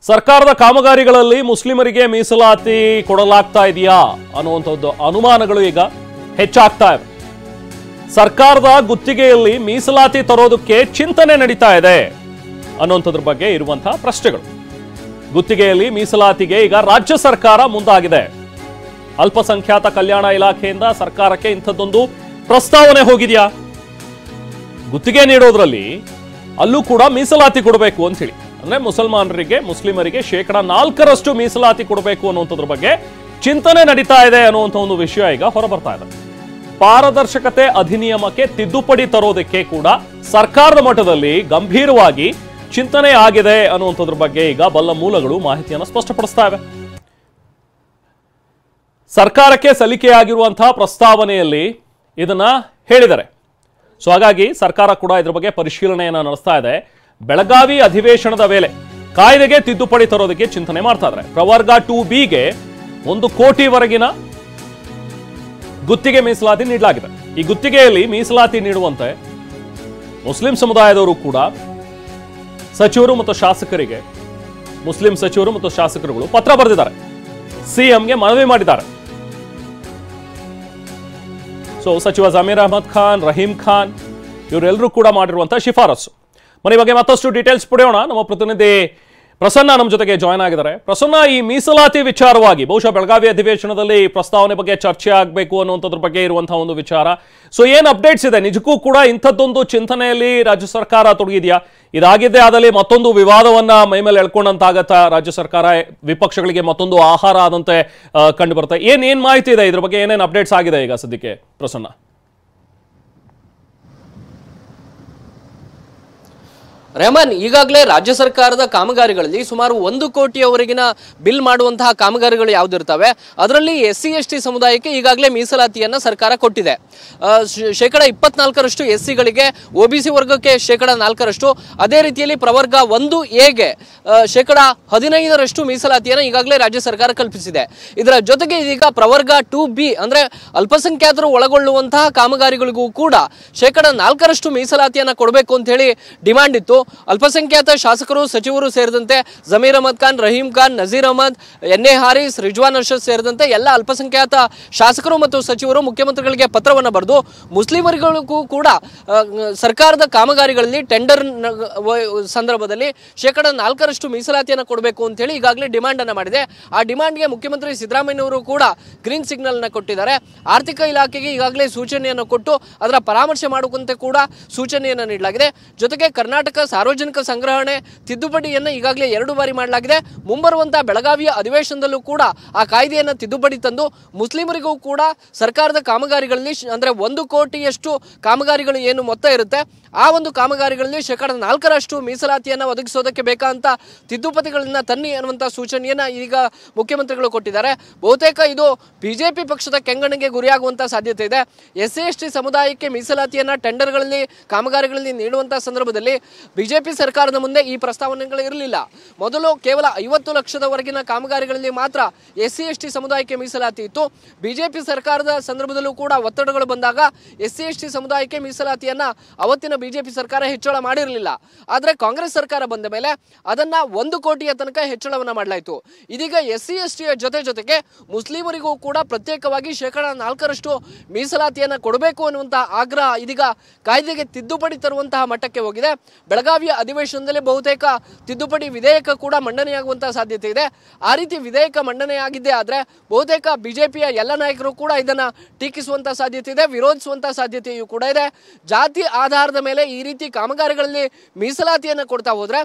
ಸರ್ಕಾರದ ಕಾಮಗಾರಿಗಳಲ್ಲಿ ಮುಸ್ಲಿಮರಿಗೆ ಮೀಸಲಾತಿ ಕೊಡಲಾಗ್ತಾ ಇದೆಯಾ ಅನ್ನುವಂಥದ್ದು ಅನುಮಾನಗಳು ಈಗ ಹೆಚ್ಚಾಗ್ತಾ ಇವೆ. ಸರ್ಕಾರದ ಗುತ್ತಿಗೆಯಲ್ಲಿ ಮೀಸಲಾತಿ ತರೋದಕ್ಕೆ ಚಿಂತನೆ ನಡೀತಾ ಇದೆ ಅನ್ನುವಂಥದ್ರ ಬಗ್ಗೆ ಇರುವಂತಹ ಪ್ರಶ್ನೆಗಳು. ಗುತ್ತಿಗೆಯಲ್ಲಿ ಮೀಸಲಾತಿಗೆ ಈಗ ರಾಜ್ಯ ಸರ್ಕಾರ ಮುಂದಾಗಿದೆ. ಅಲ್ಪಸಂಖ್ಯಾತ ಕಲ್ಯಾಣ ಇಲಾಖೆಯಿಂದ ಸರ್ಕಾರಕ್ಕೆ ಇಂಥದ್ದೊಂದು ಪ್ರಸ್ತಾವನೆ ಹೋಗಿದೆಯಾ? ಗುತ್ತಿಗೆ ನೀಡೋದ್ರಲ್ಲಿ ಅಲ್ಲೂ ಕೂಡ ಮೀಸಲಾತಿ ಕೊಡಬೇಕು ಅಂತ ಹೇಳಿ, ಅಂದ್ರೆ ಮುಸ್ಲಿಮರಿಗೆ 4% ಮೀಸಲಾತಿ ಕೊಡಬೇಕು ಅನ್ನುವಂಥದ್ರ ಬಗ್ಗೆ ಚಿಂತನೆ ನಡೀತಾ ಇದೆ ಅನ್ನುವಂಥ ಒಂದು ವಿಷಯ ಈಗ ಹೊರಬರ್ತಾ ಇದೆ. ಪಾರದರ್ಶಕತೆ ಅಧಿನಿಯಮಕ್ಕೆ ತಿದ್ದುಪಡಿ ತರೋದಕ್ಕೆ ಕೂಡ ಸರ್ಕಾರದ ಮಟ್ಟದಲ್ಲಿ ಗಂಭೀರವಾಗಿ ಚಿಂತನೆ ಆಗಿದೆ ಅನ್ನುವಂಥದ್ರ ಬಗ್ಗೆ ಈಗ ಬಲ್ಲ ಮೂಲಗಳು ಮಾಹಿತಿಯನ್ನು ಸ್ಪಷ್ಟಪಡಿಸ್ತಾ ಇವೆ. ಸರ್ಕಾರಕ್ಕೆ ಸಲ್ಲಿಕೆಯಾಗಿರುವಂತಹ ಪ್ರಸ್ತಾವನೆಯಲ್ಲಿ ಇದನ್ನ ಹೇಳಿದ್ದಾರೆ. ಸೊ ಹಾಗಾಗಿ ಸರ್ಕಾರ ಕೂಡ ಇದ್ರ ಬಗ್ಗೆ ಪರಿಶೀಲನೆಯನ್ನ ನಡೆಸ್ತಾ ಇದೆ. ಬೆಳಗಾವಿ ಅಧಿವೇಶನದ ವೇಳೆ ಕಾಯ್ದೆಗೆ ತಿದ್ದುಪಡಿ ತರೋದಕ್ಕೆ ಚಿಂತನೆ ಮಾಡ್ತಾ ಇದ್ದಾರೆ. ಪ್ರವರ್ಗ 2B ಗೆ 1 ಕೋಟಿವರೆಗಿನ ಗುತ್ತಿಗೆ ಮೀಸಲಾತಿ ನೀಡಲಾಗಿದೆ. ಈ ಗುತ್ತಿಗೆಯಲ್ಲಿ ಮೀಸಲಾತಿ ನೀಡುವಂತೆ ಮುಸ್ಲಿಂ ಸಮುದಾಯದವರು ಕೂಡ ಸಚಿವರು ಮತ್ತು ಶಾಸಕರಿಗೆ, ಮುಸ್ಲಿಂ ಸಚಿವರು ಮತ್ತು ಶಾಸಕರುಗಳು ಪತ್ರ ಬರೆದಿದ್ದಾರೆ, ಸಿಎಂಗೆ ಮನವಿ ಮಾಡಿದ್ದಾರೆ. ಸೊ ಸಚಿವ ಜಮೀರ್ ಅಹಮದ್ ಖಾನ್, ರಹೀಂ ಖಾನ್ ಇವರೆಲ್ಲರೂ ಕೂಡ ಮಾಡಿರುವಂತಹ ಶಿಫಾರಸು. ಮನೆ ಬಗ್ಗೆ ಮತ್ತಷ್ಟು ಡೀಟೇಲ್ಸ್ ಪಡೆಯೋಣ. ನಮ್ಮ ಪ್ರತಿನಿಧಿ ಪ್ರಸನ್ನ ನಮ್ಮ ಜೊತೆಗೆ ಜಾಯ್ನ್ ಆಗಿದ್ದಾರೆ. ಪ್ರಸನ್ನ, ಈ ಮೀಸಲಾತಿ ವಿಚಾರವಾಗಿ ಬಹುಶಃ ಬೆಳಗಾವಿ ಅಧಿವೇಶನದಲ್ಲಿ ಪ್ರಸ್ತಾವನೆ ಬಗ್ಗೆ ಚರ್ಚೆ ಆಗಬೇಕು ಅನ್ನುವಂಥದ್ರ ಬಗ್ಗೆ ಇರುವಂತಹ ಒಂದು ವಿಚಾರ. ಸೊ ಏನ್ ಅಪ್ಡೇಟ್ಸ್ ಇದೆ? ನಿಜಕ್ಕೂ ಕೂಡ ಇಂಥದ್ದೊಂದು ಚಿಂತನೆಯಲ್ಲಿ ರಾಜ್ಯ ಸರ್ಕಾರ ತೊಡಗಿದೆಯಾ? ಇದಾಗಿದ್ದೇ ಆದಲ್ಲಿ ಮತ್ತೊಂದು ವಿವಾದವನ್ನ ಮೈಮೇಲೆ ಎಳ್ಕೊಂಡಂತಾಗತ್ತಾ? ರಾಜ್ಯ ಸರ್ಕಾರ ವಿಪಕ್ಷಗಳಿಗೆ ಮತ್ತೊಂದು ಆಹಾರ ಆದಂತೆ ಕಂಡು ಬರುತ್ತೆ. ಏನ್ ಮಾಹಿತಿ ಇದೆ ಇದ್ರ ಬಗ್ಗೆ? ಏನೇನು ಅಪ್ಡೇಟ್ಸ್ ಆಗಿದೆ ಈಗ ಸದ್ಯಕ್ಕೆ ಪ್ರಸನ್ನ? ರೆಹಮಾನ್, ಈಗಾಗಲೇ ರಾಜ್ಯ ಸರ್ಕಾರದ ಕಾಮಗಾರಿಗಳಲ್ಲಿ ಸುಮಾರು 1 ಕೋಟಿಯವರೆಗಿನ ಬಿಲ್ ಮಾಡುವಂತಹ ಕಾಮಗಾರಿಗಳು ಯಾವ್ದಿರ್ತವೆ ಅದರಲ್ಲಿ SC/ST ಸಮುದಾಯಕ್ಕೆ ಈಗಾಗಲೇ ಮೀಸಲಾತಿಯನ್ನ ಸರ್ಕಾರ ಕೊಟ್ಟಿದೆ. 24% SCಗಳಿಗೆ, OBC ವರ್ಗಕ್ಕೆ 4%, ಅದೇ ರೀತಿಯಲ್ಲಿ ಪ್ರವರ್ಗ 1A ಗೆ 15% ಮೀಸಲಾತಿಯನ್ನು ಈಗಾಗಲೇ ರಾಜ್ಯ ಸರ್ಕಾರ ಕಲ್ಪಿಸಿದೆ. ಇದರ ಜೊತೆಗೆ ಇದೀಗ ಪ್ರವರ್ಗ 2B ಅಂದ್ರೆ ಅಲ್ಪಸಂಖ್ಯಾತರು ಒಳಗೊಳ್ಳುವಂತಹ ಕಾಮಗಾರಿಗಳಿಗೂ ಕೂಡ 4% ಮೀಸಲಾತಿಯನ್ನ ಕೊಡಬೇಕು ಅಂತ ಹೇಳಿ ಡಿಮಾಂಡ್ ಇತ್ತು. ಅಲ್ಪಸಂಖ್ಯಾತ ಶಾಸಕರು, ಸಚಿವರು ಸೇರಿದಂತೆ ಜಮೀರ್ ಅಹಮದ್ ಖಾನ್, ರಹೀಂ ಖಾನ್, ನಜೀರ್ ಅಹಮದ್, NA ಹಾರಿಸ್, ರಿಜ್ವಾನ್ ಅರ್ಷದ್ ಸೇರಿದಂತೆ ಎಲ್ಲ ಅಲ್ಪಸಂಖ್ಯಾತ ಶಾಸಕರು ಮತ್ತು ಸಚಿವರು ಮುಖ್ಯಮಂತ್ರಿಗಳಿಗೆ ಪತ್ರವನ್ನು ಬರೆದು ಮುಸ್ಲಿಮರಿಗಳಿಗೂ ಕೂಡ ಸರ್ಕಾರದ ಕಾಮಗಾರಿಗಳಲ್ಲಿ ಟೆಂಡರ್ ಸಂದರ್ಭದಲ್ಲಿ 4% ಮೀಸಲಾತಿಯನ್ನು ಕೊಡಬೇಕು ಅಂತ ಹೇಳಿ ಈಗಾಗಲೇ ಡಿಮಾಂಡ್ ಅನ್ನು ಮಾಡಿದೆ. ಆ ಡಿಮಾಂಡ್ಗೆ ಮುಖ್ಯಮಂತ್ರಿ ಸಿದ್ದರಾಮಯ್ಯನವರು ಕೂಡ ಗ್ರೀನ್ ಸಿಗ್ನಲ್ ಅನ್ನು ಕೊಟ್ಟಿದ್ದಾರೆ. ಆರ್ಥಿಕ ಇಲಾಖೆಗೆ ಈಗಾಗಲೇ ಸೂಚನೆಯನ್ನು ಕೊಟ್ಟು ಅದರ ಪರಾಮರ್ಶೆ ಮಾಡುವಂತೆ ಕೂಡ ಸೂಚನೆಯನ್ನು ನೀಡಲಾಗಿದೆ. ಜೊತೆಗೆ ಕರ್ನಾಟಕ ಸಾರ್ವಜನಿಕ ಸಂಗ್ರಹಣೆ ತಿದ್ದುಪಡಿಯನ್ನು ಈಗಾಗಲೇ 2 ಬಾರಿ ಮಾಡಲಾಗಿದೆ. ಮುಂಬರುವಂತಹ ಬೆಳಗಾವಿಯ ಅಧಿವೇಶನದಲ್ಲೂ ಕೂಡ ಆ ಕಾಯ್ದೆಯನ್ನು ತಿದ್ದುಪಡಿ ತಂದು ಮುಸ್ಲಿಮರಿಗೂ ಕೂಡ ಸರ್ಕಾರದ ಕಾಮಗಾರಿಗಳಲ್ಲಿ ಅಂದ್ರೆ 1 ಕೋಟಿಯಷ್ಟು ಕಾಮಗಾರಿಗಳು ಏನು ಮೊತ್ತ ಇರುತ್ತೆ ಆ ಒಂದು ಕಾಮಗಾರಿಗಳಲ್ಲಿ 4% ಮೀಸಲಾತಿಯನ್ನು ಒದಗಿಸೋದಕ್ಕೆ ಬೇಕಾದಂತ ತಿದ್ದುಪಡಿಗಳನ್ನ ತನ್ನಿ ಅನ್ನುವಂತ ಸೂಚನೆಯನ್ನ ಈಗ ಮುಖ್ಯಮಂತ್ರಿಗಳು ಕೊಟ್ಟಿದ್ದಾರೆ. ಬಹುತೇಕ ಇದು ಬಿಜೆಪಿ ಪಕ್ಷದ ಕೆಂಗಣ್ಣಿಗೆ ಗುರಿಯಾಗುವಂತ ಸಾಧ್ಯತೆ ಇದೆ. SC/ST ಸಮುದಾಯಕ್ಕೆ ಮೀಸಲಾತಿಯನ್ನ ಟೆಂಡರ್ಗಳಲ್ಲಿ, ಕಾಮಗಾರಿಗಳಲ್ಲಿ ನೀಡುವಂತಹ ಸಂದರ್ಭದಲ್ಲಿ ಬಿಜೆಪಿ ಸರ್ಕಾರದ ಮುಂದೆ ಈ ಪ್ರಸ್ತಾವನೆಗಳು ಇರಲಿಲ್ಲ. ಮೊದಲು ಕೇವಲ 50 ಲಕ್ಷದವರೆಗಿನ ಕಾಮಗಾರಿಗಳಲ್ಲಿ ಮಾತ್ರ SC/ST ಸಮುದಾಯಕ್ಕೆ ಮೀಸಲಾತಿ ಇತ್ತು. ಬಿಜೆಪಿ ಸರ್ಕಾರದ ಸಂದರ್ಭದಲ್ಲೂ ಕೂಡ ಒತ್ತಡಗಳು ಬಂದಾಗ SC/ST ಸಮುದಾಯಕ್ಕೆ ಮೀಸಲಾತಿಯನ್ನ ಅವತ್ತಿನ ಬಿಜೆಪಿ ಸರ್ಕಾರ ಹೆಚ್ಚಳ ಮಾಡಿರಲಿಲ್ಲ. ಆದ್ರೆ ಕಾಂಗ್ರೆಸ್ ಸರ್ಕಾರ ಬಂದ ಮೇಲೆ ಅದನ್ನ 1 ಕೋಟಿಯ ತನಕ ಹೆಚ್ಚಳವನ್ನ ಮಾಡಲಾಯಿತು. ಇದೀಗ SC/ST ಜೊತೆಗೆ ಮುಸ್ಲಿಮರಿಗೂ ಕೂಡ ಪ್ರತ್ಯೇಕವಾಗಿ 4% ಮೀಸಲಾತಿಯನ್ನ ಕೊಡಬೇಕು ಅನ್ನುವಂತಹ ಆಗ್ರಹ ಇದೀಗ ಕಾಯ್ದೆಗೆ ತಿದ್ದುಪಡಿ ತರುವಂತಹ ಮಟ್ಟಕ್ಕೆ ಹೋಗಿದೆ. ಬೆಳಗಾವಿಯ ಅಧಿವೇಶನದಲ್ಲಿ ಬಹುತೇಕ ತಿದ್ದುಪಡಿ ವಿಧೇಯಕ ಕೂಡ ಮಂಡನೆಯಾಗುವಂತಹ ಸಾಧ್ಯತೆ ಇದೆ. ಆ ರೀತಿ ವಿಧೇಯಕ ಮಂಡನೆಯಾಗಿದ್ದೇ ಆದ್ರೆ ಬಹುತೇಕ ಬಿಜೆಪಿಯ ಎಲ್ಲ ನಾಯಕರು ಕೂಡ ಇದನ್ನ ಟೀಕಿಸುವಂತಹ ಸಾಧ್ಯತೆ ಇದೆ, ವಿರೋಧಿಸುವಂತಹ ಸಾಧ್ಯತೆಯೂ ಕೂಡ ಇದೆ. ಜಾತಿ ಆಧಾರದ ಮೇಲೆ ಈ ರೀತಿ ಕಾಮಗಾರಿಗಳಲ್ಲಿ ಮೀಸಲಾತಿಯನ್ನು ಕೊಡ್ತಾ ಹೋದ್ರೆ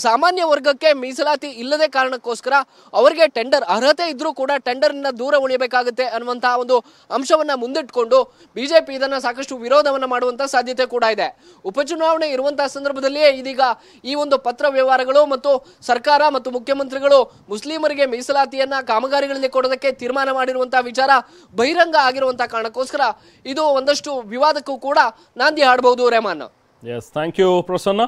ಸಾಮಾನ್ಯ ವರ್ಗಕ್ಕೆ ಮೀಸಲಾತಿ ಇಲ್ಲದೆ ಕಾರಣಕ್ಕೋಸ್ಕರ ಅವರಿಗೆ ಟೆಂಡರ್ ಅರ್ಹತೆ ಇದ್ರೂ ಕೂಡ ಟೆಂಡರ್ನಿಂದ ದೂರ ಉಳಿಯಬೇಕಾಗುತ್ತೆ ಅನ್ನುವಂತಹ ಒಂದು ಅಂಶವನ್ನ ಮುಂದಿಟ್ಕೊಂಡು ಬಿಜೆಪಿ ಇದನ್ನ ಸಾಕಷ್ಟು ವಿರೋಧವನ್ನ ಮಾಡುವಂತಹ ಸಾಧ್ಯತೆ ಕೂಡ ಇದೆ. ಉಪಚುನಾವಣೆ ಇರುವಂತಹ ಸಂದರ್ಭದಲ್ಲಿಯೇ ಇದೀಗ ಈ ಒಂದು ಪತ್ರ ವ್ಯವಹಾರಗಳು ಮತ್ತು ಸರ್ಕಾರ ಮತ್ತು ಮುಖ್ಯಮಂತ್ರಿಗಳು ಮುಸ್ಲಿಮರಿಗೆ ಮೀಸಲಾತಿಯನ್ನ ಕಾಮಗಾರಿಗಳಲ್ಲಿ ಕೊಡೋದಕ್ಕೆ ತೀರ್ಮಾನ ಮಾಡಿರುವಂತಹ ವಿಚಾರ ಬಹಿರಂಗ ಆಗಿರುವಂತಹ ಕಾರಣಕ್ಕೋಸ್ಕರ ಇದು ಒಂದಷ್ಟು ವಿವಾದಕ್ಕೂ ಕೂಡ ನಾಂದಿ ಹಾಡಬಹುದು. Rehman, yes, thank you Prasanna.